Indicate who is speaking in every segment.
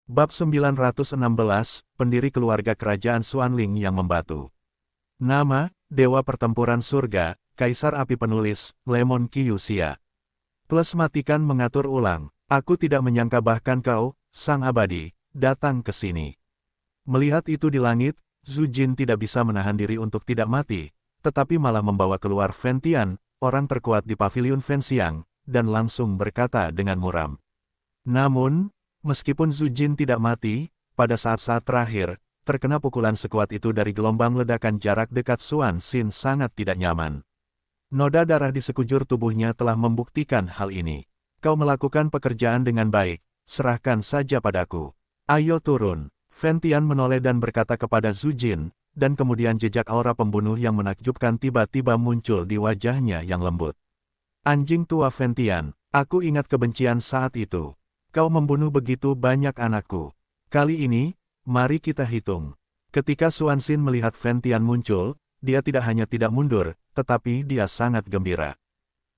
Speaker 1: Bab 916, Pendiri Keluarga Kerajaan Xuanling yang Membatu. Nama, Dewa Pertempuran Surga, Kaisar Api Penulis, Lemon Kyuxia. Plus matikan mengatur ulang, aku tidak menyangka bahkan kau, Sang Abadi, datang ke sini. Melihat itu di langit, Zhu Jin tidak bisa menahan diri untuk tidak mati, tetapi malah membawa keluar Fen Tian, orang terkuat di Paviliun Fen Xiang, dan langsung berkata dengan muram. Namun, meskipun Zhu Jin tidak mati, pada saat-saat terakhir, terkena pukulan sekuat itu dari gelombang ledakan jarak dekat Xuan Xin sangat tidak nyaman. Noda darah di sekujur tubuhnya telah membuktikan hal ini. Kau melakukan pekerjaan dengan baik, serahkan saja padaku. Ayo turun. Fen Tian menoleh dan berkata kepada Zhu Jin, dan kemudian jejak aura pembunuh yang menakjubkan tiba-tiba muncul di wajahnya yang lembut. Anjing tua Fen Tian, aku ingat kebencian saat itu. Kau membunuh begitu banyak anakku. Kali ini, mari kita hitung. Ketika Xuan Xin melihat Fen Tian muncul, dia tidak hanya tidak mundur, tetapi dia sangat gembira.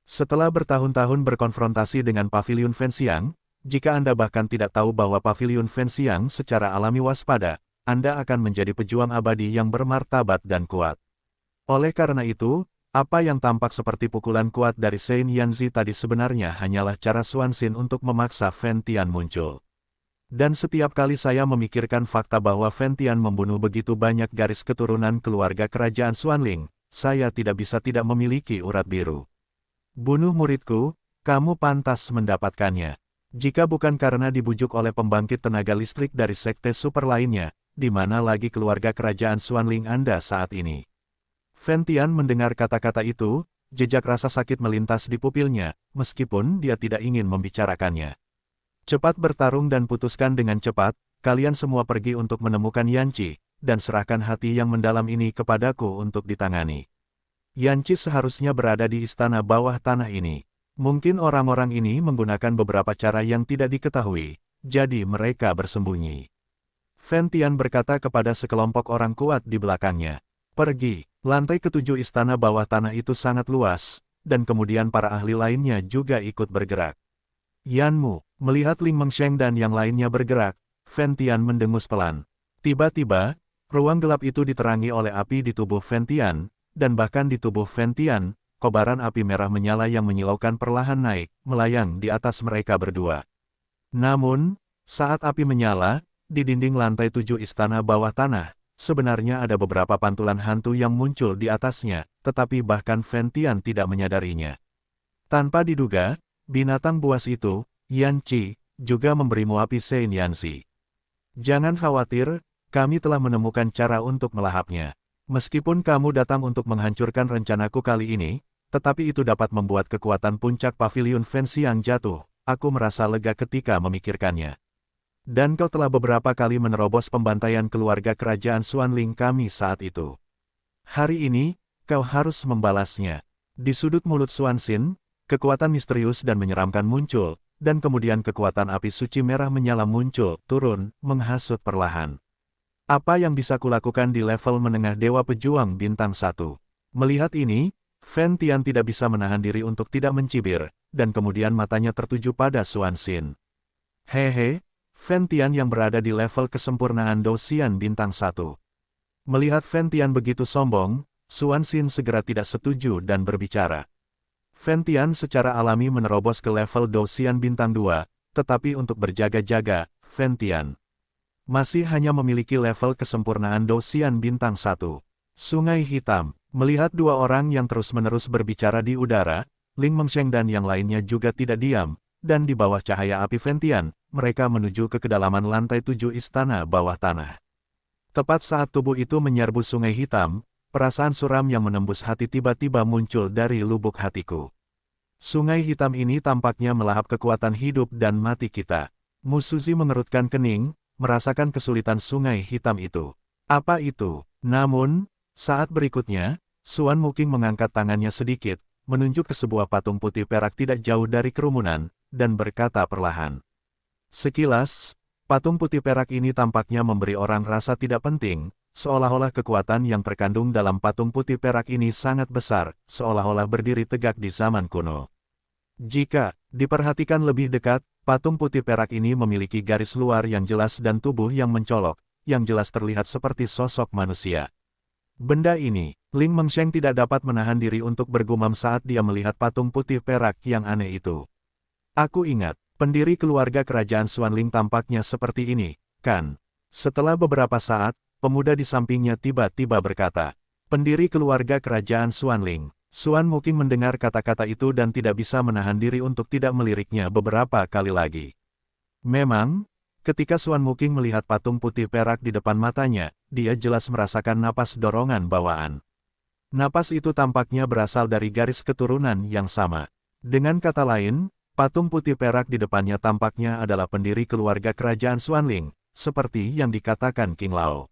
Speaker 1: Setelah bertahun-tahun berkonfrontasi dengan Paviliun Fen Xiang, jika Anda bahkan tidak tahu bahwa Paviliun Fen Xiang secara alami waspada, Anda akan menjadi pejuang abadi yang bermartabat dan kuat. Oleh karena itu, apa yang tampak seperti pukulan kuat dari Sein Yanzi tadi sebenarnya hanyalah cara Xuan Xin untuk memaksa Fen Tian muncul. Dan setiap kali saya memikirkan fakta bahwa Fen Tian membunuh begitu banyak garis keturunan keluarga kerajaan Xuanling, saya tidak bisa tidak memiliki urat biru. Bunuh muridku, kamu pantas mendapatkannya. Jika bukan karena dibujuk oleh pembangkit tenaga listrik dari sekte super lainnya, di mana lagi keluarga kerajaan Xuanling Anda saat ini? Fen Tian mendengar kata-kata itu, jejak rasa sakit melintas di pupilnya, meskipun dia tidak ingin membicarakannya. Cepat bertarung dan putuskan dengan cepat, kalian semua pergi untuk menemukan Yanqi, dan serahkan hati yang mendalam ini kepadaku untuk ditangani. Yanqi seharusnya berada di istana bawah tanah ini. Mungkin orang-orang ini menggunakan beberapa cara yang tidak diketahui, jadi mereka bersembunyi. Fen Tian berkata kepada sekelompok orang kuat di belakangnya. Pergi, lantai ketujuh istana bawah tanah itu sangat luas, dan kemudian para ahli lainnya juga ikut bergerak. Yanmu, melihat Ling Mengsheng dan yang lainnya bergerak, Fen Tian mendengus pelan. Tiba-tiba, ruang gelap itu diterangi oleh api di tubuh Fen Tian, dan bahkan di tubuh Fen Tian, kobaran api merah menyala yang menyilaukan perlahan naik, melayang di atas mereka berdua. Namun, saat api menyala, di dinding lantai 7 istana bawah tanah, sebenarnya ada beberapa pantulan hantu yang muncul di atasnya, tetapi bahkan Fen Tian tidak menyadarinya. Tanpa diduga, binatang buas itu, Yanqi, juga memberimu api Sein Yanzi. Jangan khawatir, kami telah menemukan cara untuk melahapnya. Meskipun kamu datang untuk menghancurkan rencanaku kali ini, tetapi itu dapat membuat kekuatan puncak Paviliun Fen Xiang jatuh, aku merasa lega ketika memikirkannya. Dan kau telah beberapa kali menerobos pembantaian keluarga kerajaan Xuanling kami saat itu. Hari ini, kau harus membalasnya. Di sudut mulut Xuan Xin, kekuatan misterius dan menyeramkan muncul, dan kemudian kekuatan api suci merah menyala muncul, turun, menghasut perlahan. Apa yang bisa kulakukan di level menengah Dewa Pejuang Bintang 1? Melihat ini, Fen Tian tidak bisa menahan diri untuk tidak mencibir, dan kemudian matanya tertuju pada Xuan Xin. Hehe, Fen Tian yang berada di level kesempurnaan Douxian Bintang 1. Melihat Fen Tian begitu sombong, Xuan Xin segera tidak setuju dan berbicara. Fen Tian secara alami menerobos ke level Douxian Bintang 2, tetapi untuk berjaga-jaga, Fen Tian masih hanya memiliki level kesempurnaan Douxian Bintang 1. Sungai Hitam, melihat dua orang yang terus-menerus berbicara di udara, Ling Mengsheng dan yang lainnya juga tidak diam, dan di bawah cahaya api Fen Tian, mereka menuju ke kedalaman lantai 7 istana bawah tanah. Tepat saat tubuh itu menyerbu Sungai Hitam, perasaan suram yang menembus hati tiba-tiba muncul dari lubuk hatiku. Sungai Hitam ini tampaknya melahap kekuatan hidup dan mati kita. Mu Suzi mengerutkan kening, merasakan kesulitan Sungai Hitam itu. Apa itu? Namun, saat berikutnya, Xuan Muking mengangkat tangannya sedikit, menunjuk ke sebuah patung putih perak tidak jauh dari kerumunan, dan berkata perlahan. Sekilas, patung putih perak ini tampaknya memberi orang rasa tidak penting, seolah-olah kekuatan yang terkandung dalam patung putih perak ini sangat besar, seolah-olah berdiri tegak di zaman kuno. Jika diperhatikan lebih dekat, patung putih perak ini memiliki garis luar yang jelas dan tubuh yang mencolok, yang jelas terlihat seperti sosok manusia. Benda ini, Ling Mengsheng tidak dapat menahan diri untuk bergumam saat dia melihat patung putih perak yang aneh itu. Aku ingat, pendiri keluarga kerajaan Xuanling tampaknya seperti ini, kan? Setelah beberapa saat, pemuda di sampingnya tiba-tiba berkata, pendiri keluarga kerajaan Xuanling. Xuan Muqing mendengar kata-kata itu dan tidak bisa menahan diri untuk tidak meliriknya beberapa kali lagi. Memang, ketika Xuan Muqing melihat patung putih perak di depan matanya, dia jelas merasakan napas dorongan bawaan. Napas itu tampaknya berasal dari garis keturunan yang sama. Dengan kata lain, patung putih perak di depannya tampaknya adalah pendiri keluarga kerajaan Xuanling, seperti yang dikatakan King Lao.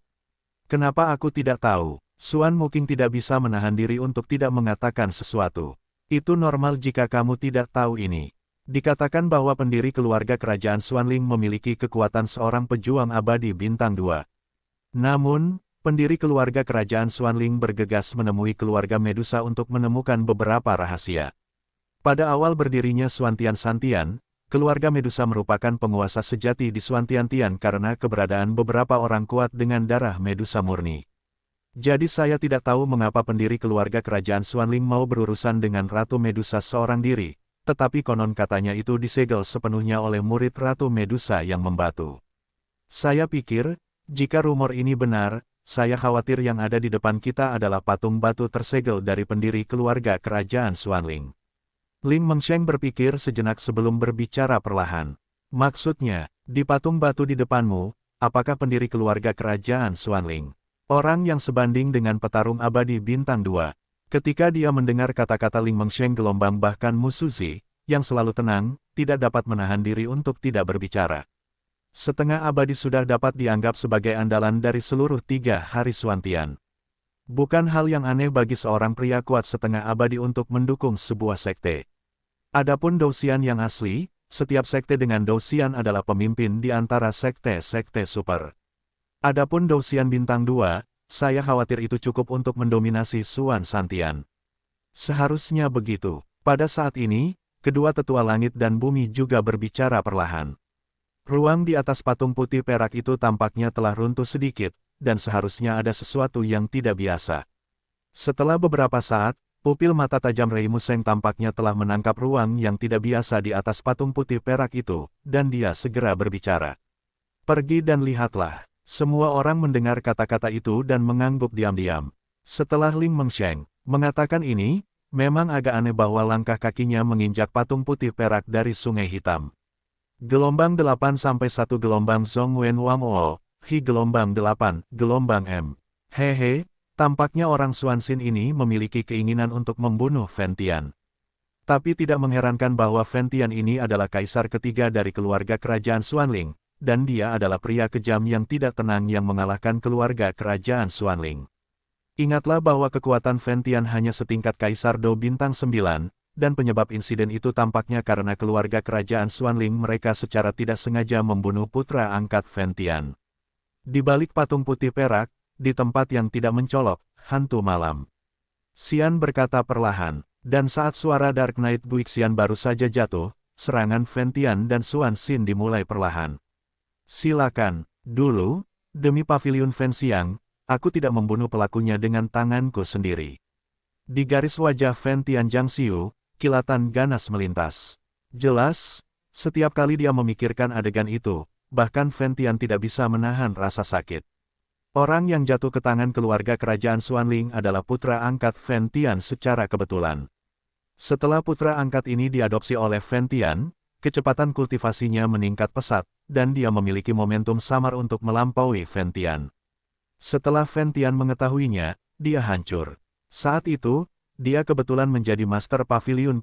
Speaker 1: Kenapa aku tidak tahu? Xuan Muqing tidak bisa menahan diri untuk tidak mengatakan sesuatu. Itu normal jika kamu tidak tahu ini. Dikatakan bahwa pendiri keluarga kerajaan Xuanling memiliki kekuatan seorang pejuang abadi bintang 2. Namun, pendiri keluarga kerajaan Xuanling bergegas menemui keluarga Medusa untuk menemukan beberapa rahasia. Pada awal berdirinya Xuantian Santian, keluarga Medusa merupakan penguasa sejati di Xuantian karena keberadaan beberapa orang kuat dengan darah Medusa murni. Jadi saya tidak tahu mengapa pendiri keluarga kerajaan Xuanling mau berurusan dengan Ratu Medusa seorang diri, tetapi konon katanya itu disegel sepenuhnya oleh murid Ratu Medusa yang membatu. Saya pikir, jika rumor ini benar, saya khawatir yang ada di depan kita adalah patung batu tersegel dari pendiri keluarga kerajaan Xuanling. Ling Mengsheng berpikir sejenak sebelum berbicara perlahan. Maksudnya, di patung batu di depanmu, apakah pendiri keluarga kerajaan Xuanling? Orang yang sebanding dengan petarung abadi bintang 2. Ketika dia mendengar kata-kata Ling Mengsheng gelombang bahkan Musuzi, yang selalu tenang, tidak dapat menahan diri untuk tidak berbicara. Setengah abadi sudah dapat dianggap sebagai andalan dari seluruh 3 hari Xuantian. Bukan hal yang aneh bagi seorang pria kuat setengah abadi untuk mendukung sebuah sekte. Adapun Douxian yang asli, setiap sekte dengan Douxian adalah pemimpin di antara sekte-sekte super. Adapun Douxian bintang 2, saya khawatir itu cukup untuk mendominasi Xuan Santian. Seharusnya begitu. Pada saat ini, kedua tetua langit dan bumi juga berbicara perlahan. Ruang di atas patung putih perak itu tampaknya telah runtuh sedikit, dan seharusnya ada sesuatu yang tidak biasa. Setelah beberapa saat, pupil mata tajam Rei Museng tampaknya telah menangkap ruang yang tidak biasa di atas patung putih perak itu, dan dia segera berbicara. Pergi dan lihatlah. Semua orang mendengar kata-kata itu dan mengangguk diam-diam. Setelah Ling Mengsheng mengatakan ini, memang agak aneh bahwa langkah kakinya menginjak patung putih perak dari Sungai Hitam. Gelombang 8 sampai 1 gelombang Zhong Wen Wang O, Hi gelombang 8, gelombang M. Hehe, tampaknya orang Xuanxin ini memiliki keinginan untuk membunuh Fen Tian. Tapi tidak mengherankan bahwa Fen Tian ini adalah kaisar ketiga dari keluarga kerajaan Xuanling, dan dia adalah pria kejam yang tidak tenang yang mengalahkan keluarga kerajaan Xuanling. Ingatlah bahwa kekuatan Fen Tian hanya setingkat Kaisar Dou bintang 9, dan penyebab insiden itu tampaknya karena keluarga kerajaan Xuanling mereka secara tidak sengaja membunuh putra angkat Fen Tian. Di balik patung putih perak, di tempat yang tidak mencolok, hantu malam. Xian berkata perlahan, dan saat suara Dark Knight Guixian baru saja jatuh, serangan Fen Tian dan Xuanxin dimulai perlahan. Silakan, dulu, demi pavilion Fen Xiang, aku tidak membunuh pelakunya dengan tanganku sendiri. Di garis wajah Fen Tian Jiangxiu, kilatan ganas melintas. Jelas, setiap kali dia memikirkan adegan itu, bahkan Fen Tian tidak bisa menahan rasa sakit. Orang yang jatuh ke tangan keluarga kerajaan Xuanling adalah putra angkat Fen Tian secara kebetulan. Setelah putra angkat ini diadopsi oleh Fen Tian, kecepatan kultivasinya meningkat pesat, dan dia memiliki momentum samar untuk melampaui Fen Tian. Setelah Fen Tian mengetahuinya, dia hancur. Saat itu, dia kebetulan menjadi master pavilion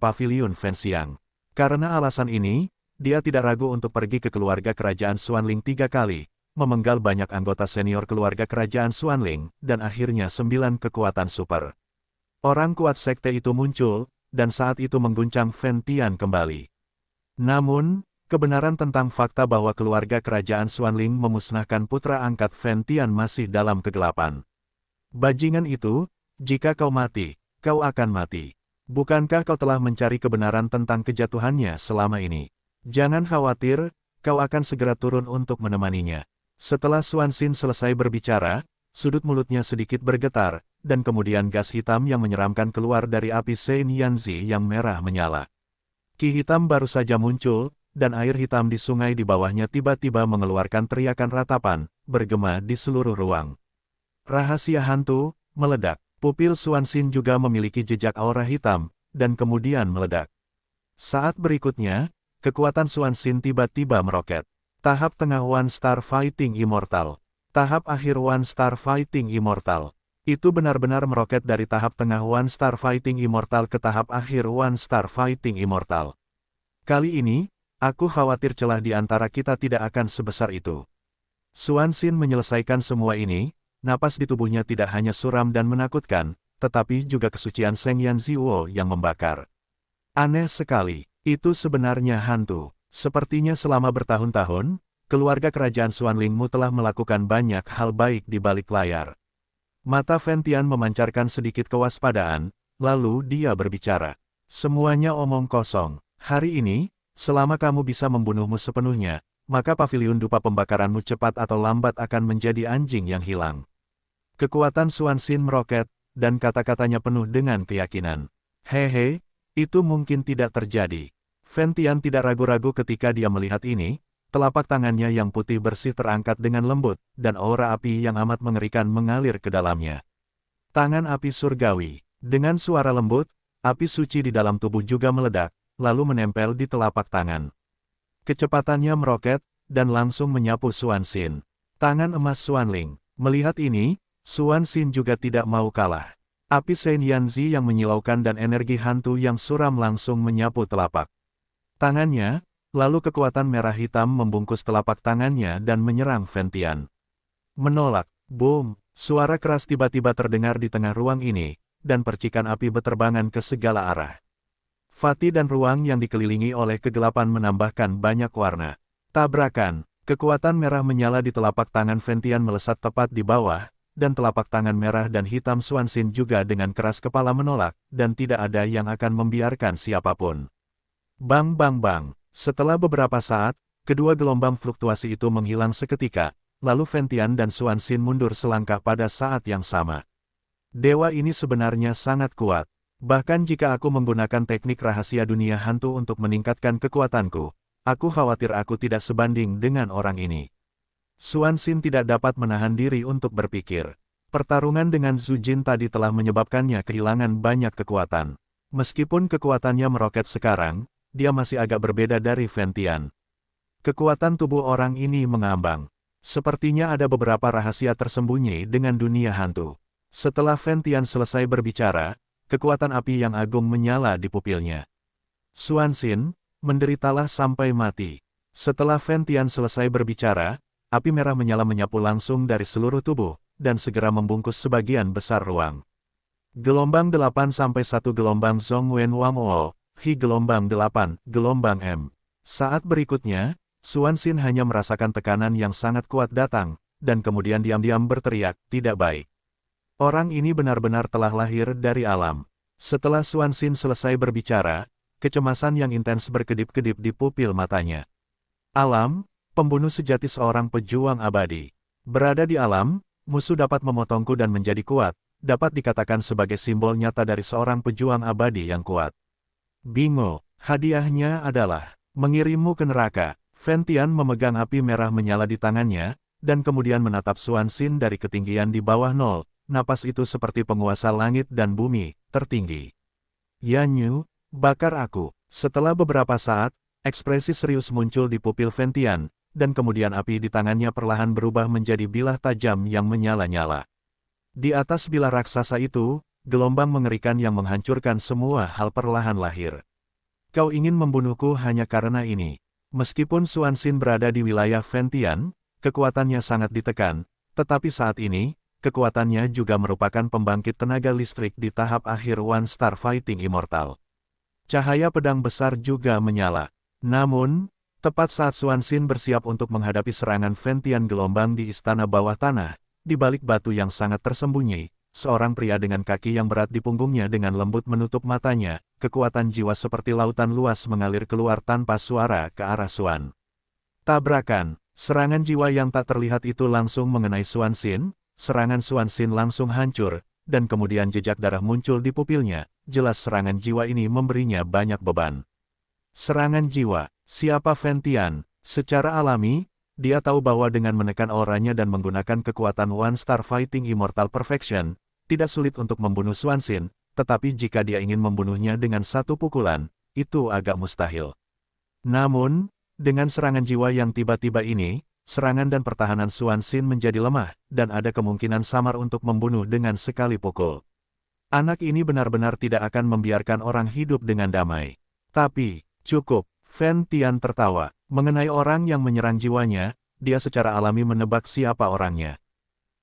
Speaker 1: Fen Xiang. Karena alasan ini, dia tidak ragu untuk pergi ke keluarga kerajaan Xuanling 3 kali, memenggal banyak anggota senior keluarga kerajaan Xuanling, dan akhirnya 9 kekuatan super. Orang kuat sekte itu muncul, dan saat itu mengguncang Fen Tian kembali. Namun, kebenaran tentang fakta bahwa keluarga kerajaan Xuanling memusnahkan putra angkat Fen Tian masih dalam kegelapan. Bajingan itu, jika kau mati, kau akan mati. Bukankah kau telah mencari kebenaran tentang kejatuhannya selama ini? Jangan khawatir, kau akan segera turun untuk menemaninya. Setelah Xuanxin selesai berbicara, sudut mulutnya sedikit bergetar, dan kemudian gas hitam yang menyeramkan keluar dari api Sein Yanzi yang merah menyala. Ki hitam baru saja muncul, dan air hitam di sungai di bawahnya tiba-tiba mengeluarkan teriakan ratapan, bergema di seluruh ruang. Rahasia hantu, meledak. Pupil Xuanxin juga memiliki jejak aura hitam, dan kemudian meledak. Saat berikutnya, kekuatan Xuanxin tiba-tiba meroket. Tahap tengah One Star Fighting Immortal. Tahap akhir One Star Fighting Immortal. Itu benar-benar meroket dari tahap tengah One Star Fighting Immortal ke tahap akhir One Star Fighting Immortal. Kali ini, aku khawatir celah di antara kita tidak akan sebesar itu. Xuanxin menyelesaikan semua ini, napas di tubuhnya tidak hanya suram dan menakutkan, tetapi juga kesucian Seng Yanziwo yang membakar. Aneh sekali, itu sebenarnya hantu. Sepertinya selama bertahun-tahun, keluarga kerajaan Xuanlingmu telah melakukan banyak hal baik di balik layar. Mata Fentian memancarkan sedikit kewaspadaan, lalu dia berbicara. Semuanya omong kosong. Hari ini, selama kamu bisa membunuhmu sepenuhnya, maka paviliun dupa pembakaranmu cepat atau lambat akan menjadi anjing yang hilang. Kekuatan Xuanxin meroket, dan kata-katanya penuh dengan keyakinan. Hehe, itu mungkin tidak terjadi. Fentian tidak ragu-ragu ketika dia melihat ini, telapak tangannya yang putih bersih terangkat dengan lembut, dan aura api yang amat mengerikan mengalir ke dalamnya. Tangan api surgawi. Dengan suara lembut, api suci di dalam tubuh juga meledak, lalu menempel di telapak tangan. Kecepatannya meroket, dan langsung menyapu Xuanxin. Tangan emas Xuanling. Melihat ini, Xuanxin juga tidak mau kalah. Api Sein Yanzi yang menyilaukan dan energi hantu yang suram langsung menyapu telapak tangannya, lalu kekuatan merah hitam membungkus telapak tangannya dan menyerang Fentian. Menolak, boom, suara keras tiba-tiba terdengar di tengah ruang ini, dan percikan api beterbangan ke segala arah. Fatih dan ruang yang dikelilingi oleh kegelapan menambahkan banyak warna. Tabrakan, kekuatan merah menyala di telapak tangan Fentian melesat tepat di bawah, dan telapak tangan merah dan hitam Xuanxin juga dengan keras kepala menolak, dan tidak ada yang akan membiarkan siapapun. Bang bang bang. Setelah beberapa saat, kedua gelombang fluktuasi itu menghilang seketika, lalu Fentian dan Xuanxin mundur selangkah pada saat yang sama. Dewa ini sebenarnya sangat kuat. Bahkan jika aku menggunakan teknik rahasia dunia hantu untuk meningkatkan kekuatanku, aku khawatir aku tidak sebanding dengan orang ini. Xuanxin tidak dapat menahan diri untuk berpikir. Pertarungan dengan Zhu Jin tadi telah menyebabkannya kehilangan banyak kekuatan. Meskipun kekuatannya meroket sekarang, dia masih agak berbeda dari Fentian. Kekuatan tubuh orang ini mengambang. Sepertinya ada beberapa rahasia tersembunyi dengan dunia hantu. Setelah Fentian selesai berbicara, kekuatan api yang agung menyala di pupilnya. Xuanxin, menderitalah sampai mati. Setelah Fentian selesai berbicara, api merah menyala menyapu langsung dari seluruh tubuh, dan segera membungkus sebagian besar ruang. Gelombang 8 sampai 1 gelombang Zhongwen Wangwo. Hi gelombang 8, gelombang M. Saat berikutnya, Xuanxin hanya merasakan tekanan yang sangat kuat datang, dan kemudian diam-diam berteriak, tidak baik. Orang ini benar-benar telah lahir dari alam. Setelah Xuanxin selesai berbicara, kecemasan yang intens berkedip-kedip di pupil matanya. Alam, pembunuh sejati seorang pejuang abadi. Berada di alam, musuh dapat memotongku dan menjadi kuat, dapat dikatakan sebagai simbol nyata dari seorang pejuang abadi yang kuat. Bingo, hadiahnya adalah mengirimmu ke neraka. Fentian memegang api merah menyala di tangannya, dan kemudian menatap Xuanxin dari ketinggian di bawah nol. Napas itu seperti penguasa langit dan bumi, tertinggi. Yanyu, bakar aku. Setelah beberapa saat, ekspresi serius muncul di pupil Fentian, dan kemudian api di tangannya perlahan berubah menjadi bilah tajam yang menyala-nyala. Di atas bilah raksasa itu, gelombang mengerikan yang menghancurkan semua hal perlahan lahir. Kau ingin membunuhku hanya karena ini. Meskipun Xuanxin berada di wilayah Fentian, kekuatannya sangat ditekan, tetapi saat ini, kekuatannya juga merupakan pembangkit tenaga listrik di tahap akhir One Star Fighting Immortal. Cahaya pedang besar juga menyala. Namun, tepat saat Xuanxin bersiap untuk menghadapi serangan Fentian gelombang di istana bawah tanah, di balik batu yang sangat tersembunyi, seorang pria dengan kaki yang berat di punggungnya dengan lembut menutup matanya, kekuatan jiwa seperti lautan luas mengalir keluar tanpa suara ke arah Xuan. Tabrakan, serangan jiwa yang tak terlihat itu langsung mengenai Xuan Xin, serangan Xuan Xin langsung hancur, dan kemudian jejak darah muncul di pupilnya, jelas serangan jiwa ini memberinya banyak beban. Serangan jiwa, siapa Fen Tian? Secara alami, dia tahu bahwa dengan menekan auranya dan menggunakan kekuatan One Star Fighting Immortal Perfection, tidak sulit untuk membunuh Xuan Xin, tetapi jika dia ingin membunuhnya dengan satu pukulan, itu agak mustahil. Namun, dengan serangan jiwa yang tiba-tiba ini, serangan dan pertahanan Xuan Xin menjadi lemah, dan ada kemungkinan samar untuk membunuh dengan sekali pukul. Anak ini benar-benar tidak akan membiarkan orang hidup dengan damai. Tapi, cukup, Fen Tian tertawa. Mengenai orang yang menyerang jiwanya, dia secara alami menebak siapa orangnya.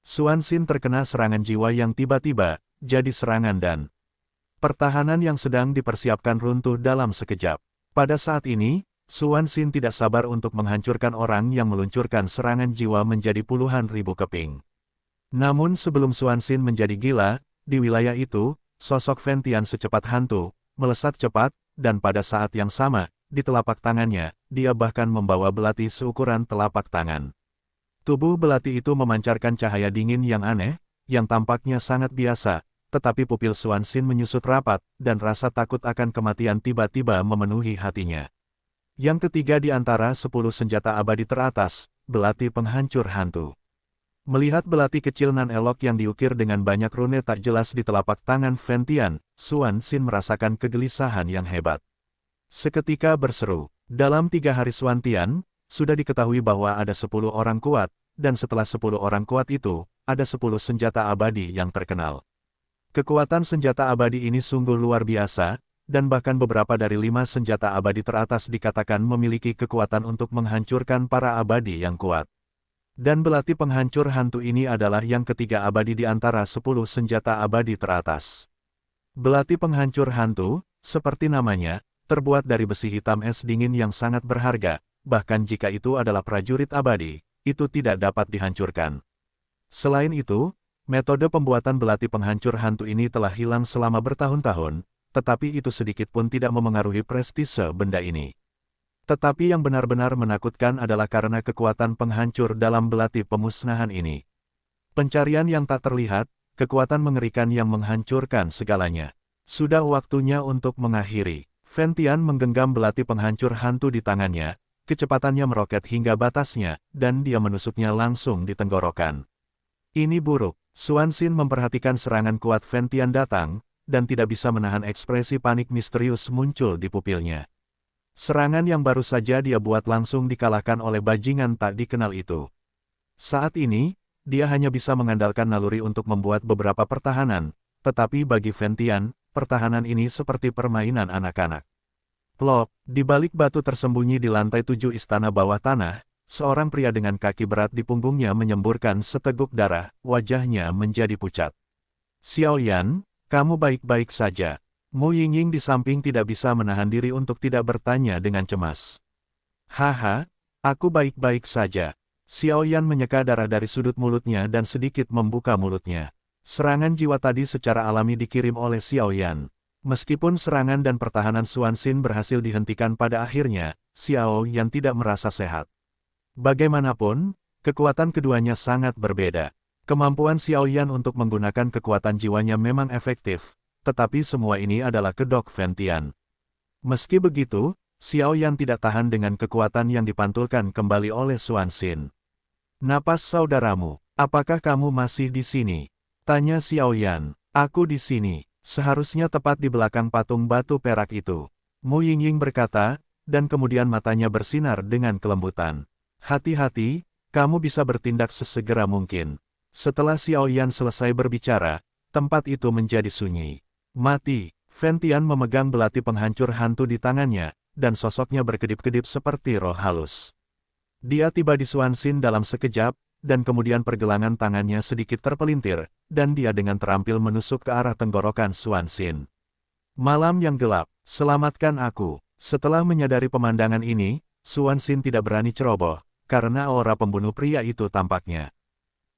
Speaker 1: Xuan Xin terkena serangan jiwa yang tiba-tiba, jadi serangan dan pertahanan yang sedang dipersiapkan runtuh dalam sekejap. Pada saat ini, Xuan Xin tidak sabar untuk menghancurkan orang yang meluncurkan serangan jiwa menjadi puluhan ribu keping. Namun sebelum Xuan Xin menjadi gila, di wilayah itu, sosok Fen Tian secepat hantu, melesat cepat, dan pada saat yang sama, di telapak tangannya, dia bahkan membawa belati seukuran telapak tangan. Tubuh belati itu memancarkan cahaya dingin yang aneh, yang tampaknya sangat biasa, tetapi pupil Xuan Xin menyusut rapat, dan rasa takut akan kematian tiba-tiba memenuhi hatinya. Yang ketiga di antara 10 senjata abadi teratas, belati penghancur hantu. Melihat belati kecil nan elok yang diukir dengan banyak rune tak jelas di telapak tangan Fen Tian, Xuan Xin merasakan kegelisahan yang hebat. Seketika berseru, dalam 3 hari Xuan Tian, sudah diketahui bahwa ada 10 orang kuat, dan setelah 10 orang kuat itu, ada 10 senjata abadi yang terkenal. Kekuatan senjata abadi ini sungguh luar biasa, dan bahkan beberapa dari 5 senjata abadi teratas dikatakan memiliki kekuatan untuk menghancurkan para abadi yang kuat. Dan belati penghancur hantu ini adalah yang ketiga abadi di antara 10 senjata abadi teratas. Belati penghancur hantu, seperti namanya, terbuat dari besi hitam es dingin yang sangat berharga, bahkan jika itu adalah prajurit abadi, itu tidak dapat dihancurkan. Selain itu, metode pembuatan belati penghancur hantu ini telah hilang selama bertahun-tahun, tetapi itu sedikit pun tidak memengaruhi prestise benda ini. Tetapi yang benar-benar menakutkan adalah karena kekuatan penghancur dalam belati pemusnahan ini. Pencarian yang tak terlihat, kekuatan mengerikan yang menghancurkan segalanya. Sudah waktunya untuk mengakhiri. Fen Tian menggenggam belati penghancur hantu di tangannya, kecepatannya meroket hingga batasnya, dan dia menusuknya langsung di tenggorokan. Ini buruk. Xuan Xin memperhatikan serangan kuat Fen Tian datang, dan tidak bisa menahan ekspresi panik misterius muncul di pupilnya. Serangan yang baru saja dia buat langsung dikalahkan oleh bajingan tak dikenal itu. Saat ini, dia hanya bisa mengandalkan naluri untuk membuat beberapa pertahanan, tetapi bagi Fen Tian, pertahanan ini seperti permainan anak-anak. Plop, di balik batu tersembunyi di lantai 7 istana bawah tanah, seorang pria dengan kaki berat di punggungnya menyemburkan seteguk darah, wajahnya menjadi pucat. Xiao Yan, kamu baik-baik saja. Mu Yingying di samping tidak bisa menahan diri untuk tidak bertanya dengan cemas. Haha, aku baik-baik saja. Xiao Yan menyeka darah dari sudut mulutnya dan sedikit membuka mulutnya. Serangan jiwa tadi secara alami dikirim oleh Xiao Yan. Meskipun serangan dan pertahanan Xuan Xin berhasil dihentikan pada akhirnya, Xiao Yan tidak merasa sehat. Bagaimanapun, kekuatan keduanya sangat berbeda. Kemampuan Xiao Yan untuk menggunakan kekuatan jiwanya memang efektif, tetapi semua ini adalah kedok Fen Tian. Meski begitu, Xiao Yan tidak tahan dengan kekuatan yang dipantulkan kembali oleh Xuan Xin. Napas saudaramu, apakah kamu masih di sini? Tanya Xiao Yan. Aku di sini, seharusnya tepat di belakang patung batu perak itu. Mu Yingying berkata, dan kemudian matanya bersinar dengan kelembutan. Hati-hati, kamu bisa bertindak sesegera mungkin. Setelah Xiao Yan selesai berbicara, tempat itu menjadi sunyi. Mati, Fen Tian memegang belati penghancur hantu di tangannya, dan sosoknya berkedip-kedip seperti roh halus. Dia tiba di Xuan Xin dalam sekejap, dan kemudian pergelangan tangannya sedikit terpelintir, dan dia dengan terampil menusuk ke arah tenggorokan Xuan Xin. Malam yang gelap, selamatkan aku. Setelah menyadari pemandangan ini, Xuan Xin tidak berani ceroboh, karena aura pembunuh pria itu tampaknya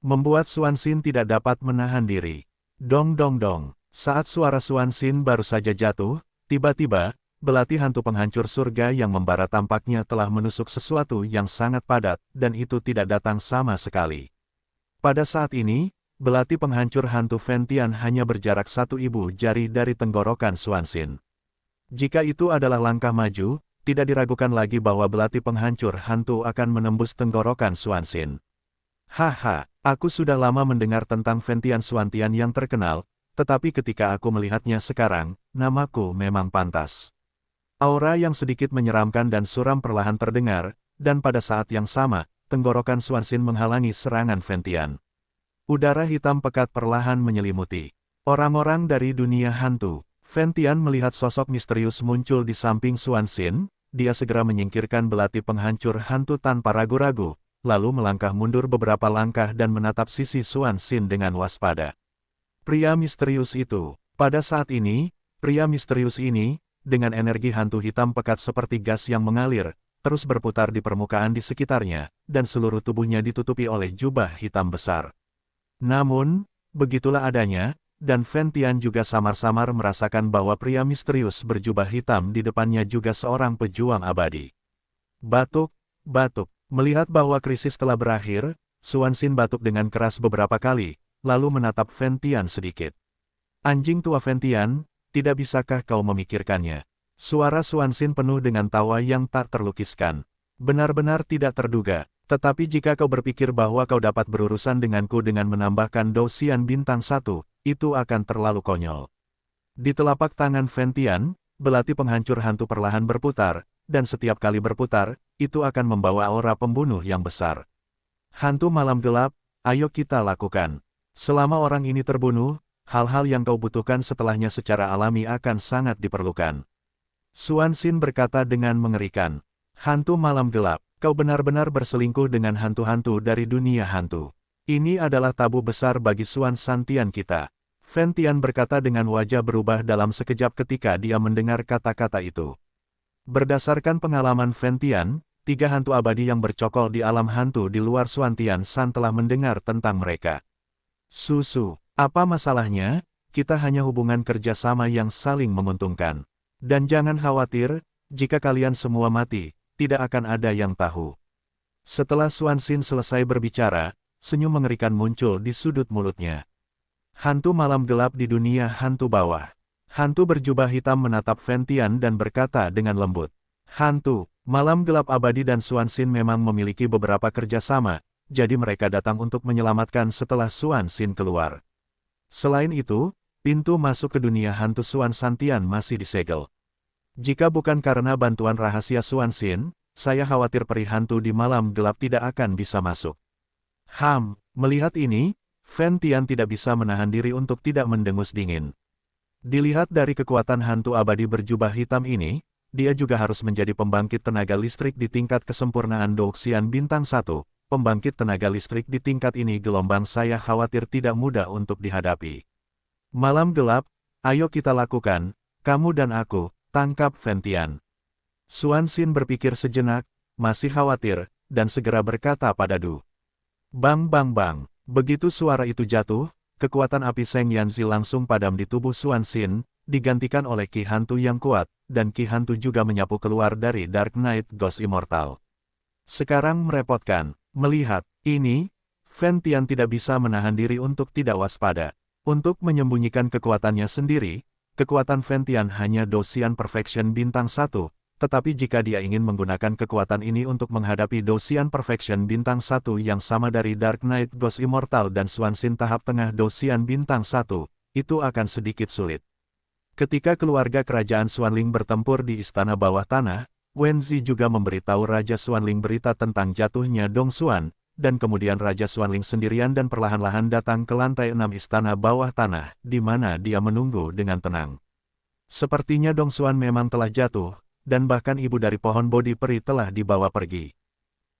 Speaker 1: membuat Xuan Xin tidak dapat menahan diri. Dong dong dong. Saat suara Xuanxin baru saja jatuh, tiba-tiba, belati hantu penghancur surga yang membara tampaknya telah menusuk sesuatu yang sangat padat, dan itu tidak datang sama sekali. Pada saat ini, belati penghancur hantu Fentian hanya berjarak 1 ibu jari dari tenggorokan Xuanxin. Jika itu adalah langkah maju, tidak diragukan lagi bahwa belati penghancur hantu akan menembus tenggorokan Xuanxin. Haha, aku sudah lama mendengar tentang Fentian Xuantian yang terkenal, tetapi ketika aku melihatnya sekarang, namaku memang pantas. Aura yang sedikit menyeramkan dan suram perlahan terdengar, dan pada saat yang sama, tenggorokan Xuanxin menghalangi serangan Fentian. Udara hitam pekat perlahan menyelimuti orang-orang dari dunia hantu. Fentian melihat sosok misterius muncul di samping Xuanxin, dia segera menyingkirkan belati penghancur hantu tanpa ragu-ragu, lalu melangkah mundur beberapa langkah dan menatap sisi Xuanxin dengan waspada. Pria misterius itu. Pada saat ini, pria misterius ini, dengan energi hantu hitam pekat seperti gas yang mengalir, terus berputar di permukaan di sekitarnya, dan seluruh tubuhnya ditutupi oleh jubah hitam besar. Namun, begitulah adanya, dan Fentian juga samar-samar merasakan bahwa pria misterius berjubah hitam di depannya juga seorang pejuang abadi. Batuk, batuk. Melihat bahwa krisis telah berakhir, Xuanxin batuk dengan keras beberapa kali, lalu menatap Fentian sedikit. Anjing tua Fentian, tidak bisakah kau memikirkannya? Suara Xuanxin penuh dengan tawa yang tak terlukiskan. Benar-benar tidak terduga, tetapi jika kau berpikir bahwa kau dapat berurusan denganku dengan menambahkan Douxian bintang 1, itu akan terlalu konyol. Di telapak tangan Fentian, belati penghancur hantu perlahan berputar, dan setiap kali berputar, itu akan membawa aura pembunuh yang besar. Hantu malam gelap, ayo kita lakukan. Selama orang ini terbunuh, hal-hal yang kau butuhkan setelahnya secara alami akan sangat diperlukan. Xuanxin berkata dengan mengerikan. Hantu malam gelap, kau benar-benar berselingkuh dengan hantu-hantu dari dunia hantu. Ini adalah tabu besar bagi Xuanxin kita. Fentian berkata dengan wajah berubah dalam sekejap ketika dia mendengar kata-kata itu. Berdasarkan pengalaman Fentian, 3 hantu abadi yang bercokol di alam hantu di luar Xuantian San telah mendengar tentang mereka. Susu, apa masalahnya? Kita hanya hubungan kerjasama yang saling menguntungkan. Dan jangan khawatir, jika kalian semua mati, tidak akan ada yang tahu. Setelah Xuanxin selesai berbicara, senyum mengerikan muncul di sudut mulutnya. Hantu malam gelap di dunia hantu bawah. Hantu berjubah hitam menatap Fentian dan berkata dengan lembut. Hantu, malam gelap abadi dan Xuanxin memang memiliki beberapa kerjasama, jadi mereka datang untuk menyelamatkan setelah Xuanxin keluar. Selain itu, pintu masuk ke dunia hantu Xuanxin masih disegel. Jika bukan karena bantuan rahasia Xuanxin, saya khawatir peri hantu di malam gelap tidak akan bisa masuk. Melihat ini, Fentian tidak bisa menahan diri untuk tidak mendengus dingin. Dilihat dari kekuatan hantu abadi berjubah hitam ini, dia juga harus menjadi pembangkit tenaga listrik di tingkat kesempurnaan Douxian bintang 1. Pembangkit tenaga listrik di tingkat ini gelombang saya khawatir tidak mudah untuk dihadapi. Malam gelap, ayo kita lakukan, kamu dan aku, tangkap Fentian. Xuanxin berpikir sejenak, masih khawatir, dan segera berkata pada Du. Bang bang bang. Begitu suara itu jatuh, kekuatan api Seng Yanzi langsung padam di tubuh Xuanxin, digantikan oleh Ki Hantu yang kuat, dan Ki Hantu juga menyapu keluar dari Dark Knight Ghost Immortal. Sekarang merepotkan, melihat ini, Fentian tidak bisa menahan diri untuk tidak waspada. Untuk menyembunyikan kekuatannya sendiri, kekuatan Fentian hanya Douxian Perfection bintang 1, tetapi jika dia ingin menggunakan kekuatan ini untuk menghadapi Douxian Perfection bintang 1 yang sama dari Dark Knight Ghost Immortal dan Xuanxin tahap tengah Douxian bintang 1, itu akan sedikit sulit. Ketika keluarga kerajaan Xuanling bertempur di istana bawah tanah, Wenzi juga memberitahu Raja Xuanling berita tentang jatuhnya Dong Xuan, dan kemudian Raja Xuanling sendirian dan perlahan-lahan datang ke lantai 6 istana bawah tanah, di mana dia menunggu dengan tenang. Sepertinya Dong Xuan memang telah jatuh, dan bahkan ibu dari pohon Bodhi peri telah dibawa pergi.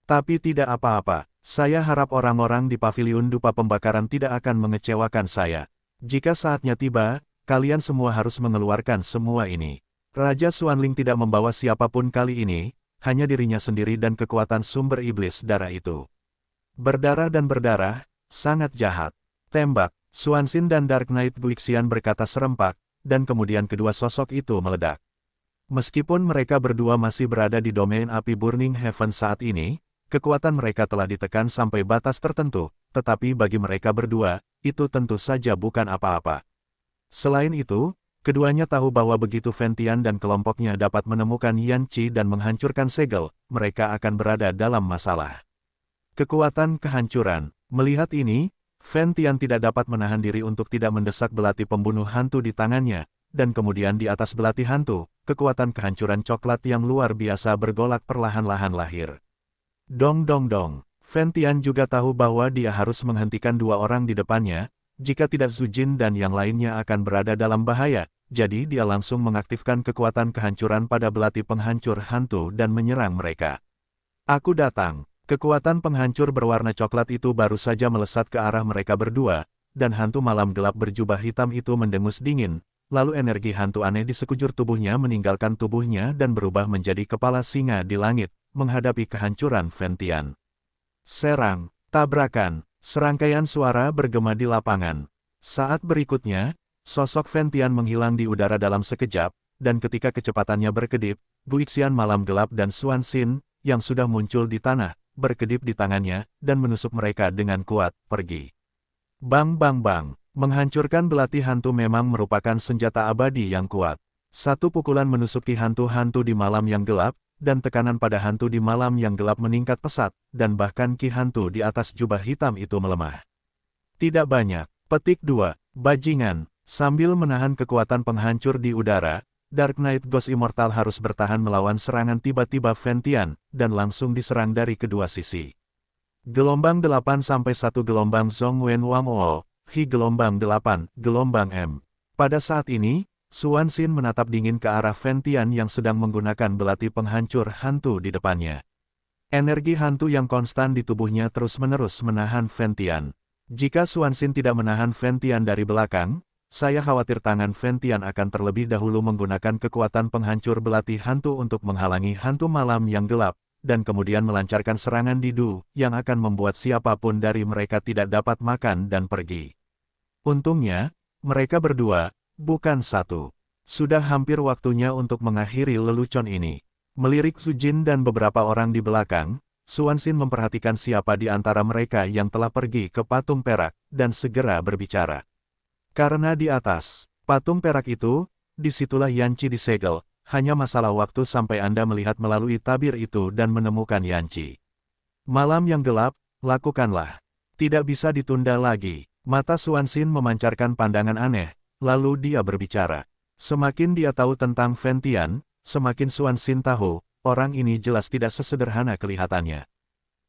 Speaker 1: Tapi tidak apa-apa, saya harap orang-orang di paviliun dupa pembakaran tidak akan mengecewakan saya. Jika saatnya tiba, kalian semua harus mengeluarkan semua ini. Raja Xuanling tidak membawa siapapun kali ini, hanya dirinya sendiri dan kekuatan sumber iblis darah itu. Berdarah dan berdarah, sangat jahat. Tembak, Xuanxin dan Dark Knight Guixian berkata serempak, dan kemudian kedua sosok itu meledak. Meskipun mereka berdua masih berada di domain api Burning Heaven saat ini, kekuatan mereka telah ditekan sampai batas tertentu, tetapi bagi mereka berdua, itu tentu saja bukan apa-apa. Selain itu, keduanya tahu bahwa begitu Fentian dan kelompoknya dapat menemukan Yan Qi dan menghancurkan segel, mereka akan berada dalam masalah. Kekuatan kehancuran. Melihat ini, Fentian tidak dapat menahan diri untuk tidak mendesak belati pembunuh hantu di tangannya, dan kemudian di atas belati hantu, kekuatan kehancuran coklat yang luar biasa bergolak perlahan-lahan lahir. Dong dong dong. Fentian juga tahu bahwa dia harus menghentikan dua orang di depannya, jika tidak Zujin dan yang lainnya akan berada dalam bahaya, jadi dia langsung mengaktifkan kekuatan kehancuran pada belati penghancur hantu dan menyerang mereka. Aku datang. Kekuatan penghancur berwarna coklat itu baru saja melesat ke arah mereka berdua, dan hantu malam gelap berjubah hitam itu mendengus dingin, lalu energi hantu aneh di sekujur tubuhnya meninggalkan tubuhnya dan berubah menjadi kepala singa di langit, menghadapi kehancuran Fentian. Serang, tabrakan, serangkaian suara bergema di lapangan. Saat berikutnya, sosok Fentian menghilang di udara dalam sekejap, dan ketika kecepatannya berkedip, Guixian malam gelap dan Xuanxin, yang sudah muncul di tanah, berkedip di tangannya, dan menusuk mereka dengan kuat, pergi. Bang bang bang, menghancurkan belati hantu memang merupakan senjata abadi yang kuat. Satu pukulan menusuki hantu-hantu di malam yang gelap, dan tekanan pada hantu di malam yang gelap meningkat pesat, dan bahkan ki hantu di atas jubah hitam itu melemah. Tidak banyak. Petik 2. Bajingan. Sambil menahan kekuatan penghancur di udara, Dark Knight Ghost Immortal harus bertahan melawan serangan tiba-tiba Fentian, dan langsung diserang dari kedua sisi. Gelombang 8 sampai 1 gelombang Zhong Wen Wang O, Hi gelombang 8, gelombang M. Pada saat ini, Xuanxin menatap dingin ke arah Fentian yang sedang menggunakan belati penghancur hantu di depannya. Energi hantu yang konstan di tubuhnya terus-menerus menahan Fentian. Jika Xuanxin tidak menahan Fentian dari belakang, saya khawatir tangan Fentian akan terlebih dahulu menggunakan kekuatan penghancur belati hantu untuk menghalangi hantu malam yang gelap, dan kemudian melancarkan serangan di Du, yang akan membuat siapapun dari mereka tidak dapat makan dan pergi. Untungnya, mereka berdua, bukan satu. Sudah hampir waktunya untuk mengakhiri lelucon ini. Melirik Zujin dan beberapa orang di belakang, Xuanxin memperhatikan siapa di antara mereka yang telah pergi ke patung perak, dan segera berbicara. Karena di atas patung perak itu, disitulah Yan Qi disegel, hanya masalah waktu sampai Anda melihat melalui tabir itu dan menemukan Yan Qi. Malam yang gelap, lakukanlah. Tidak bisa ditunda lagi. Mata Xuanxin memancarkan pandangan aneh, lalu dia berbicara. Semakin dia tahu tentang Fentian, semakin Xuanxin tahu, orang ini jelas tidak sesederhana kelihatannya.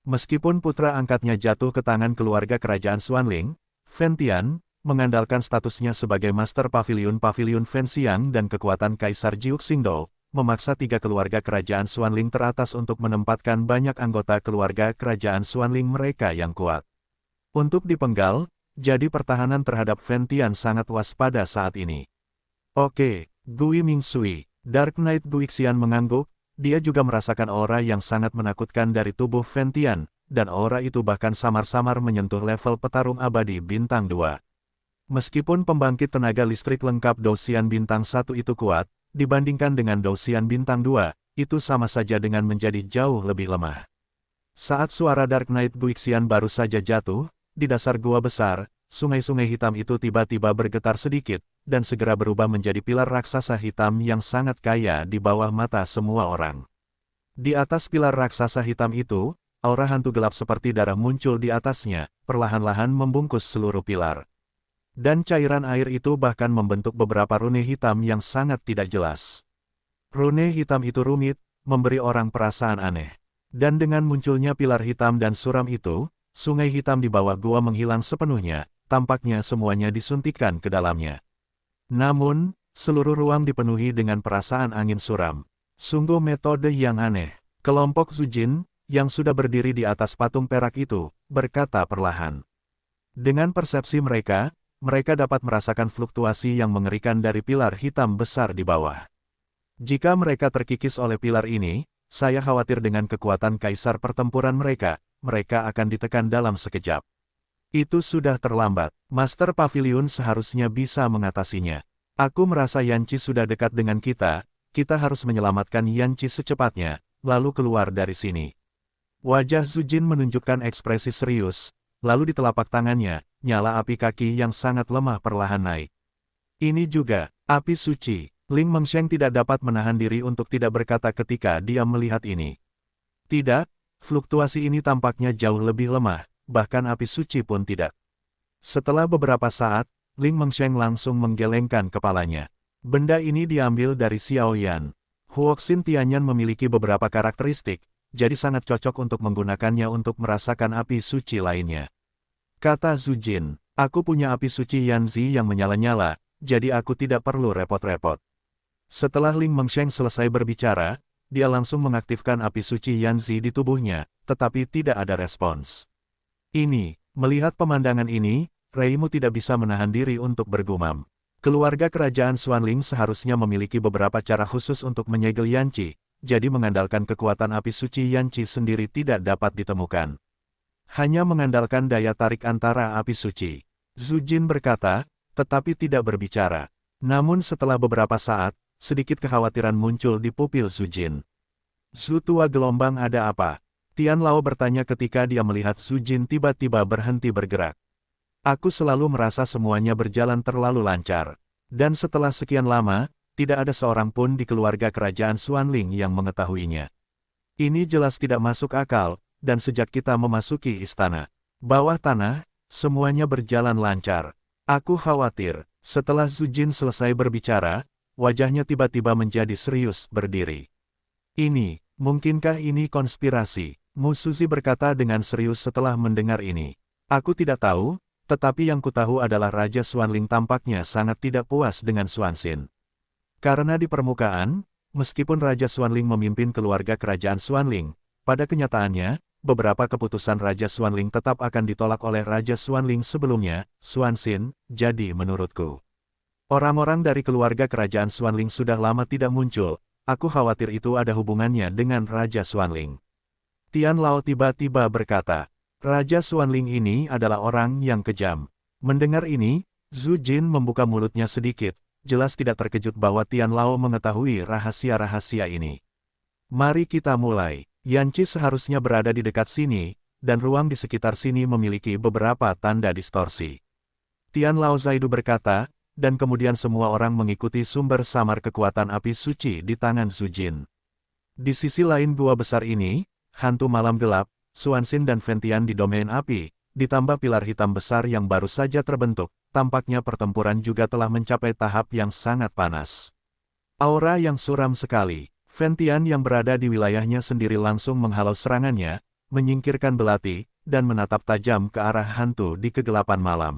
Speaker 1: Meskipun putra angkatnya jatuh ke tangan keluarga kerajaan Xuanling, Fentian, mengandalkan statusnya sebagai Master Pavilion Fenxiang dan kekuatan Kaisar Jiuk Xingdou, memaksa tiga keluarga kerajaan Xuanling teratas untuk menempatkan banyak anggota keluarga kerajaan Xuanling mereka yang kuat. Untuk dipenggal, jadi pertahanan terhadap Fentian sangat waspada saat ini. Oke, Gui Mingsui, Dark Knight Guixian mengangguk, dia juga merasakan aura yang sangat menakutkan dari tubuh Fentian, dan aura itu bahkan samar-samar menyentuh level petarung abadi bintang 2. Meskipun pembangkit tenaga listrik lengkap Douxian bintang 1 itu kuat, dibandingkan dengan Douxian bintang 2, itu sama saja dengan menjadi jauh lebih lemah. Saat suara Dark Knight Guixian baru saja jatuh, di dasar gua besar, sungai-sungai hitam itu tiba-tiba bergetar sedikit, dan segera berubah menjadi pilar raksasa hitam yang sangat kaya di bawah mata semua orang. Di atas pilar raksasa hitam itu, aura hantu gelap seperti darah muncul di atasnya, perlahan-lahan membungkus seluruh pilar. Dan cairan air itu bahkan membentuk beberapa rune hitam yang sangat tidak jelas. Rune hitam itu rumit, memberi orang perasaan aneh. Dan dengan munculnya pilar hitam dan suram itu, sungai hitam di bawah gua menghilang sepenuhnya, tampaknya semuanya disuntikkan ke dalamnya. Namun, seluruh ruang dipenuhi dengan perasaan angin suram. Sungguh metode yang aneh. Kelompok Zujin, yang sudah berdiri di atas patung perak itu, berkata perlahan. Dengan persepsi mereka dapat merasakan fluktuasi yang mengerikan dari pilar hitam besar di bawah. Jika mereka terkikis oleh pilar ini, saya khawatir dengan kekuatan kaisar pertempuran mereka akan ditekan dalam sekejap. Itu sudah terlambat. Master Pavilion seharusnya bisa mengatasinya. Aku merasa Yanqi sudah dekat dengan kita harus menyelamatkan Yanqi secepatnya, lalu keluar dari sini. Wajah Zujin menunjukkan ekspresi serius, lalu di telapak tangannya, nyala api kaki yang sangat lemah perlahan naik. Ini juga, api suci. Ling Mengsheng tidak dapat menahan diri untuk tidak berkata ketika dia melihat ini. Tidak, fluktuasi ini tampaknya jauh lebih lemah, bahkan api suci pun tidak. Setelah beberapa saat, Ling Mengsheng langsung menggelengkan kepalanya. Benda ini diambil dari Xiao Yan. Huoxin Tianyan memiliki beberapa karakteristik, jadi sangat cocok untuk menggunakannya untuk merasakan api suci lainnya. Kata Zujin, aku punya api suci Yanzi yang menyala-nyala, jadi aku tidak perlu repot-repot. Setelah Ling Mengsheng selesai berbicara, dia langsung mengaktifkan api suci Yanzi di tubuhnya, tetapi tidak ada respons. Melihat pemandangan ini, Reimu tidak bisa menahan diri untuk bergumam. Keluarga kerajaan Xuanling seharusnya memiliki beberapa cara khusus untuk menyegel Yanqi, jadi mengandalkan kekuatan api suci Yanqi sendiri tidak dapat ditemukan. Hanya mengandalkan daya tarik antara api suci. Zujin berkata, tetapi tidak berbicara. Namun setelah beberapa saat, sedikit kekhawatiran muncul di pupil Zujin. Zu tua gelombang ada apa? Tian Lao bertanya ketika dia melihat Zujin tiba-tiba berhenti bergerak. Aku selalu merasa semuanya berjalan terlalu lancar. Dan setelah sekian lama, tidak ada seorang pun di keluarga kerajaan Xuanling yang mengetahuinya. Ini jelas tidak masuk akal, dan sejak kita memasuki istana bawah tanah, semuanya berjalan lancar. Aku khawatir. Setelah Zujin selesai berbicara, wajahnya tiba-tiba menjadi serius berdiri. Mungkinkah ini konspirasi? Mu Suzi berkata dengan serius setelah mendengar ini. Aku tidak tahu, tetapi yang kutahu adalah Raja Xuanling tampaknya sangat tidak puas dengan Xuanxin. Karena di permukaan, meskipun Raja Xuanling memimpin keluarga kerajaan Xuanling, pada kenyataannya, beberapa keputusan Raja Xuanling tetap akan ditolak oleh Raja Xuanling sebelumnya, Xuanxin, jadi menurutku. Orang-orang dari keluarga kerajaan Xuanling sudah lama tidak muncul, aku khawatir itu ada hubungannya dengan Raja Xuanling. Tian Lao tiba-tiba berkata, Raja Xuanling ini adalah orang yang kejam. Mendengar ini, Zujin membuka mulutnya sedikit, jelas tidak terkejut bahwa Tian Lao mengetahui rahasia-rahasia ini. Mari kita mulai. Yanqi seharusnya berada di dekat sini, dan ruang di sekitar sini memiliki beberapa tanda distorsi. Tian Lao Zaidu berkata, dan kemudian semua orang mengikuti sumber samar kekuatan api suci di tangan Zujin. Di sisi lain gua besar ini, hantu malam gelap, Xuanxin dan Ventian di domain api, ditambah pilar hitam besar yang baru saja terbentuk, tampaknya pertempuran juga telah mencapai tahap yang sangat panas. Aura yang suram sekali. Ventian yang berada di wilayahnya sendiri langsung menghalau serangannya, menyingkirkan belati, dan menatap tajam ke arah hantu di kegelapan malam.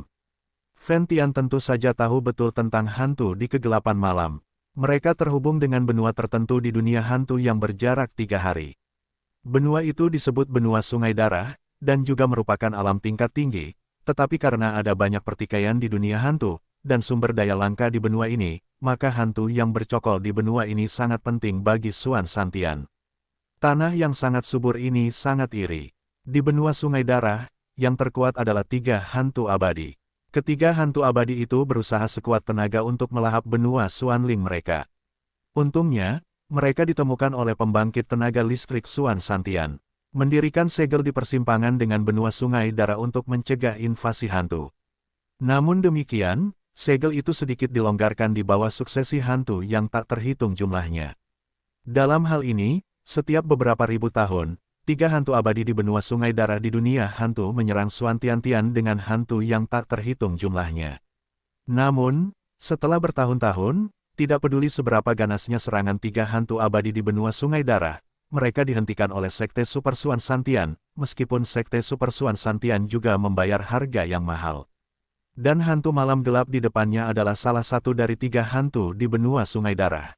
Speaker 1: Ventian tentu saja tahu betul tentang hantu di kegelapan malam. Mereka terhubung dengan benua tertentu di dunia hantu yang berjarak 3 hari. Benua itu disebut benua Sungai Darah, dan juga merupakan alam tingkat tinggi, tetapi karena ada banyak pertikaian di dunia hantu, dan sumber daya langka di benua ini, maka hantu yang bercokol di benua ini sangat penting bagi Xuan Santian. Tanah yang sangat subur ini sangat iri. Di benua Sungai Darah, yang terkuat adalah 3 hantu abadi. Ketiga hantu abadi itu berusaha sekuat tenaga untuk melahap benua Xuanling mereka. Untungnya, mereka ditemukan oleh pembangkit tenaga listrik Xuan Santian. Mendirikan segel di persimpangan dengan benua Sungai Darah untuk mencegah invasi hantu. Namun demikian, segel itu sedikit dilonggarkan di bawah suksesi hantu yang tak terhitung jumlahnya. Dalam hal ini, setiap beberapa ribu tahun, 3 hantu abadi di benua Sungai Darah di dunia hantu menyerang Xuan Tiantian dengan hantu yang tak terhitung jumlahnya. Namun, setelah bertahun-tahun, tidak peduli seberapa ganasnya serangan 3 hantu abadi di benua Sungai Darah, mereka dihentikan oleh Sekte Super Xuan Santian, meskipun Sekte Super Xuan Santian juga membayar harga yang mahal. Dan hantu malam gelap di depannya adalah salah satu dari 3 hantu di benua Sungai Darah.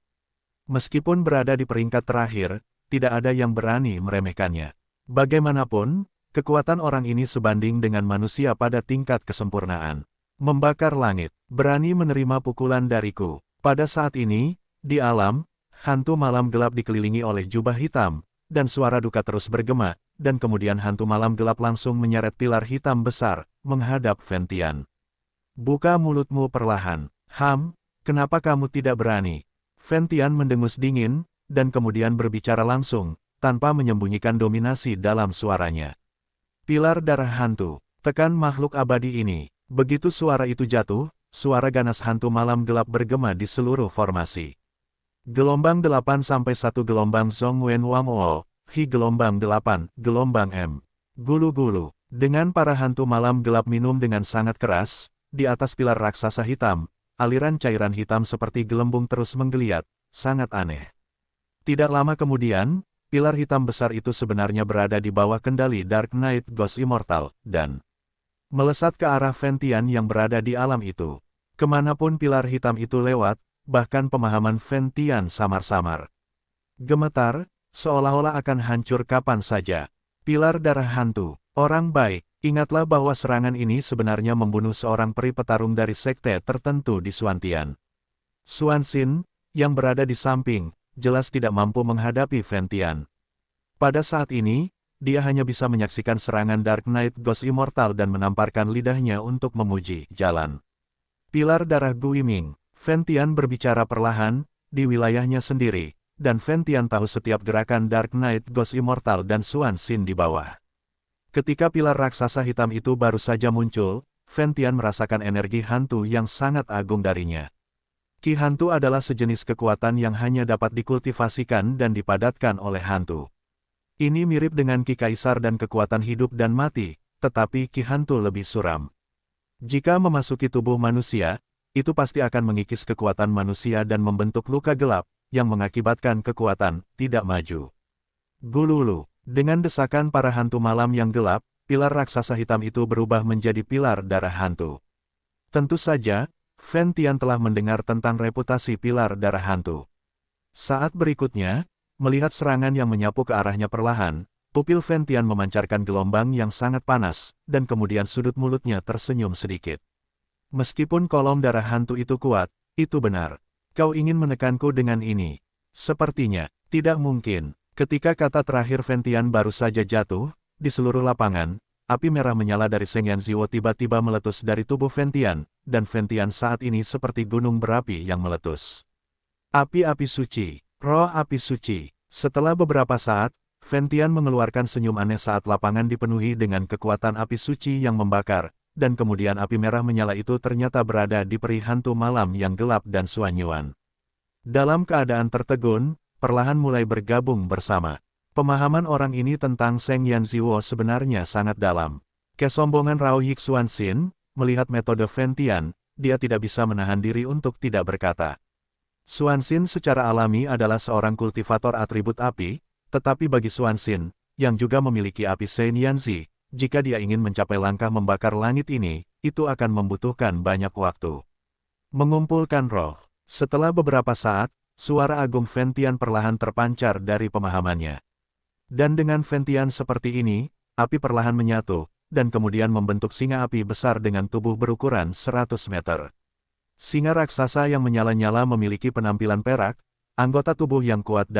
Speaker 1: Meskipun berada di peringkat terakhir, tidak ada yang berani meremehkannya. Bagaimanapun, kekuatan orang ini sebanding dengan manusia pada tingkat kesempurnaan. Membakar langit, berani menerima pukulan dariku. Pada saat ini, di alam, hantu malam gelap dikelilingi oleh jubah hitam, dan suara duka terus bergema, dan kemudian hantu malam gelap langsung menyeret pilar hitam besar, menghadap Ventian. Buka mulutmu perlahan. Kenapa kamu tidak berani? Ventian mendengus dingin, dan kemudian berbicara langsung, tanpa menyembunyikan dominasi dalam suaranya. Pilar darah hantu, tekan makhluk abadi ini. Begitu suara itu jatuh, suara ganas hantu malam gelap bergema di seluruh formasi. Gelombang 8 sampai 1 gelombang Zong Wen Wang O, Hi gelombang 8, gelombang M. Gulu-gulu, dengan para hantu malam gelap minum dengan sangat keras, di atas pilar raksasa hitam, aliran cairan hitam seperti gelembung terus menggeliat, sangat aneh. Tidak lama kemudian, pilar hitam besar itu sebenarnya berada di bawah kendali Dark Knight Ghost Immortal, dan melesat ke arah Ventian yang berada di alam itu. Kemanapun pilar hitam itu lewat, bahkan pemahaman Ventian samar-samar. Gemetar, seolah-olah akan hancur kapan saja. Pilar darah hantu, orang baik, ingatlah bahwa serangan ini sebenarnya membunuh seorang peri petarung dari sekte tertentu di Xuantian. Xuanxin, yang berada di samping, jelas tidak mampu menghadapi Ventian. Pada saat ini, dia hanya bisa menyaksikan serangan Dark Knight Ghost Immortal dan menamparkan lidahnya untuk memuji jalan. Pilar darah Guiming, Ventian berbicara perlahan, di wilayahnya sendiri, dan Ventian tahu setiap gerakan Dark Knight Ghost Immortal dan Xuanxin di bawah. Ketika pilar raksasa hitam itu baru saja muncul, Ventian merasakan energi hantu yang sangat agung darinya. Ki hantu adalah sejenis kekuatan yang hanya dapat dikultivasikan dan dipadatkan oleh hantu. Ini mirip dengan Ki Kaisar dan kekuatan hidup dan mati, tetapi Ki hantu lebih suram. Jika memasuki tubuh manusia, itu pasti akan mengikis kekuatan manusia dan membentuk luka gelap, yang mengakibatkan kekuatan tidak maju. Gululu, dengan desakan para hantu malam yang gelap, pilar raksasa hitam itu berubah menjadi pilar darah hantu. Tentu saja, Ventian telah mendengar tentang reputasi pilar darah hantu. Saat berikutnya, melihat serangan yang menyapu ke arahnya perlahan, pupil Ventian memancarkan gelombang yang sangat panas, dan kemudian sudut mulutnya tersenyum sedikit. Meskipun kolom darah hantu itu kuat, itu benar. Kau ingin menekanku dengan ini? Sepertinya, tidak mungkin. Ketika kata terakhir Ventian baru saja jatuh, di seluruh lapangan, api merah menyala dari Sengyan Ziwo tiba-tiba meletus dari tubuh Ventian, dan Ventian saat ini seperti gunung berapi yang meletus. Api-api suci, roh api suci. Setelah beberapa saat, Ventian mengeluarkan senyum aneh saat lapangan dipenuhi dengan kekuatan api suci yang membakar, dan kemudian api merah menyala itu ternyata berada di peri hantu malam yang gelap dan Xuanyuan. Dalam keadaan tertegun, perlahan mulai bergabung bersama. Pemahaman orang ini tentang Seng Yanziwo sebenarnya sangat dalam. Kesombongan Rao Yik Xuanxin, melihat metode Ventian, dia tidak bisa menahan diri untuk tidak berkata. Xuanxin secara alami adalah seorang kultivator atribut api, tetapi bagi Xuanxin, yang juga memiliki api Sen Yanzi, jika dia ingin mencapai langkah membakar langit ini, itu akan membutuhkan banyak waktu. Mengumpulkan roh. Setelah beberapa saat, suara agung Ventian perlahan terpancar dari pemahamannya. Dan dengan Ventian seperti ini, api perlahan menyatu, dan kemudian membentuk singa api besar dengan tubuh berukuran 100 meter. Singa raksasa yang menyala-nyala memiliki penampilan perak, anggota tubuh yang kuat,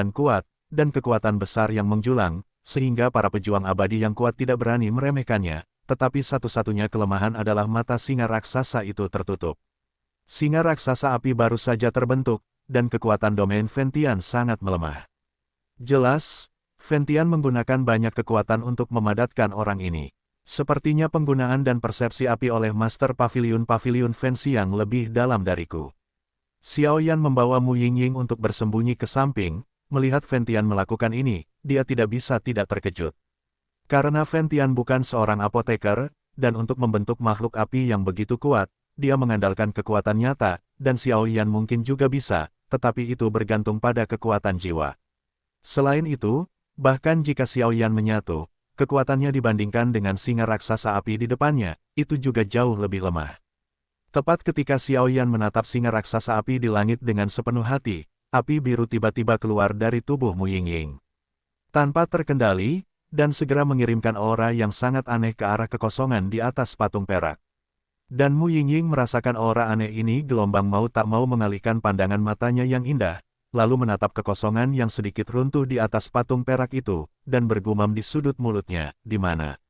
Speaker 1: dan kekuatan besar yang menjulang, sehingga para pejuang abadi yang kuat tidak berani meremehkannya, tetapi satu-satunya kelemahan adalah mata singa raksasa itu tertutup. Singa raksasa api baru saja terbentuk, dan kekuatan domain Ventian sangat melemah. Jelas, Ventian menggunakan banyak kekuatan untuk memadatkan orang ini. Sepertinya penggunaan dan persepsi api oleh Master Pavilion Fancy yang lebih dalam dariku. Xiao Yan membawa Mu Yingying untuk bersembunyi ke samping. Melihat Ventian melakukan ini, dia tidak bisa tidak terkejut. Karena Ventian bukan seorang apoteker, dan untuk membentuk makhluk api yang begitu kuat, dia mengandalkan kekuatan nyata, dan Xiao Yan mungkin juga bisa, tetapi itu bergantung pada kekuatan jiwa. Selain itu, bahkan jika Xiao Yan menyatu, kekuatannya dibandingkan dengan singa raksasa api di depannya, itu juga jauh lebih lemah. Tepat ketika Xiao Yan menatap singa raksasa api di langit dengan sepenuh hati, api biru tiba-tiba keluar dari tubuh Mu Yingying. Tanpa terkendali, dan segera mengirimkan aura yang sangat aneh ke arah kekosongan di atas patung perak. Dan Mu Yingying merasakan aura aneh ini gelombang mau tak mau mengalihkan pandangan matanya yang indah, lalu menatap kekosongan yang sedikit runtuh di atas patung perak itu, dan bergumam di sudut mulutnya, di mana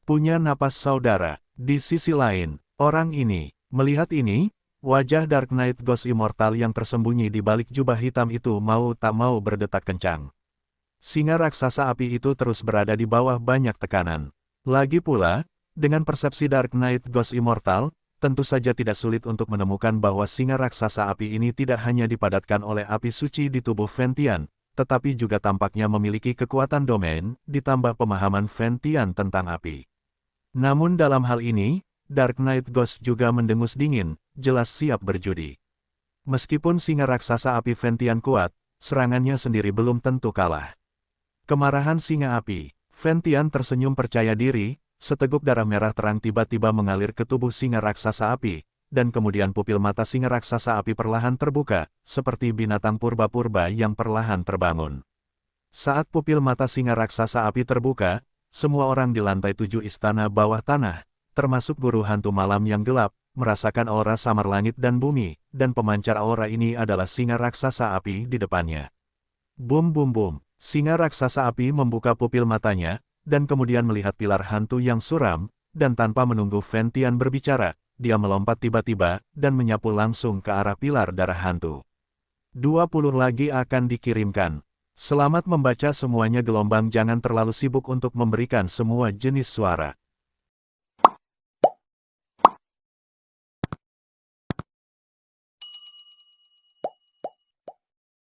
Speaker 1: punya napas saudara. Di sisi lain, orang ini, melihat ini, wajah Dark Knight Ghost Immortal yang tersembunyi di balik jubah hitam itu mau tak mau berdetak kencang. Singa raksasa api itu terus berada di bawah banyak tekanan. Lagi pula, dengan persepsi Dark Knight Ghost Immortal, tentu saja tidak sulit untuk menemukan bahwa singa raksasa api ini tidak hanya dipadatkan oleh api suci di tubuh Ventian, tetapi juga tampaknya memiliki kekuatan domain, ditambah pemahaman Ventian tentang api. Namun dalam hal ini, Dark Knight Ghost juga mendengus dingin, jelas siap berjudi. Meskipun singa raksasa api Ventian kuat, serangannya sendiri belum tentu kalah. Kemarahan singa api, Ventian tersenyum percaya diri, seteguk darah merah terang tiba-tiba mengalir ke tubuh singa raksasa api, dan kemudian pupil mata singa raksasa api perlahan terbuka, seperti binatang purba-purba yang perlahan terbangun. Saat pupil mata singa raksasa api terbuka, semua orang di lantai 7 istana bawah tanah, termasuk guru hantu malam yang gelap, merasakan aura samar langit dan bumi, dan pemancar aura ini adalah singa raksasa api di depannya. Bum bum bum, singa raksasa api membuka pupil matanya, dan kemudian melihat pilar hantu yang suram, dan tanpa menunggu Ventian berbicara, dia melompat tiba-tiba, dan menyapu langsung ke arah pilar darah hantu. 20 lagi akan dikirimkan. Selamat membaca semuanya gelombang, jangan terlalu sibuk untuk memberikan semua jenis suara.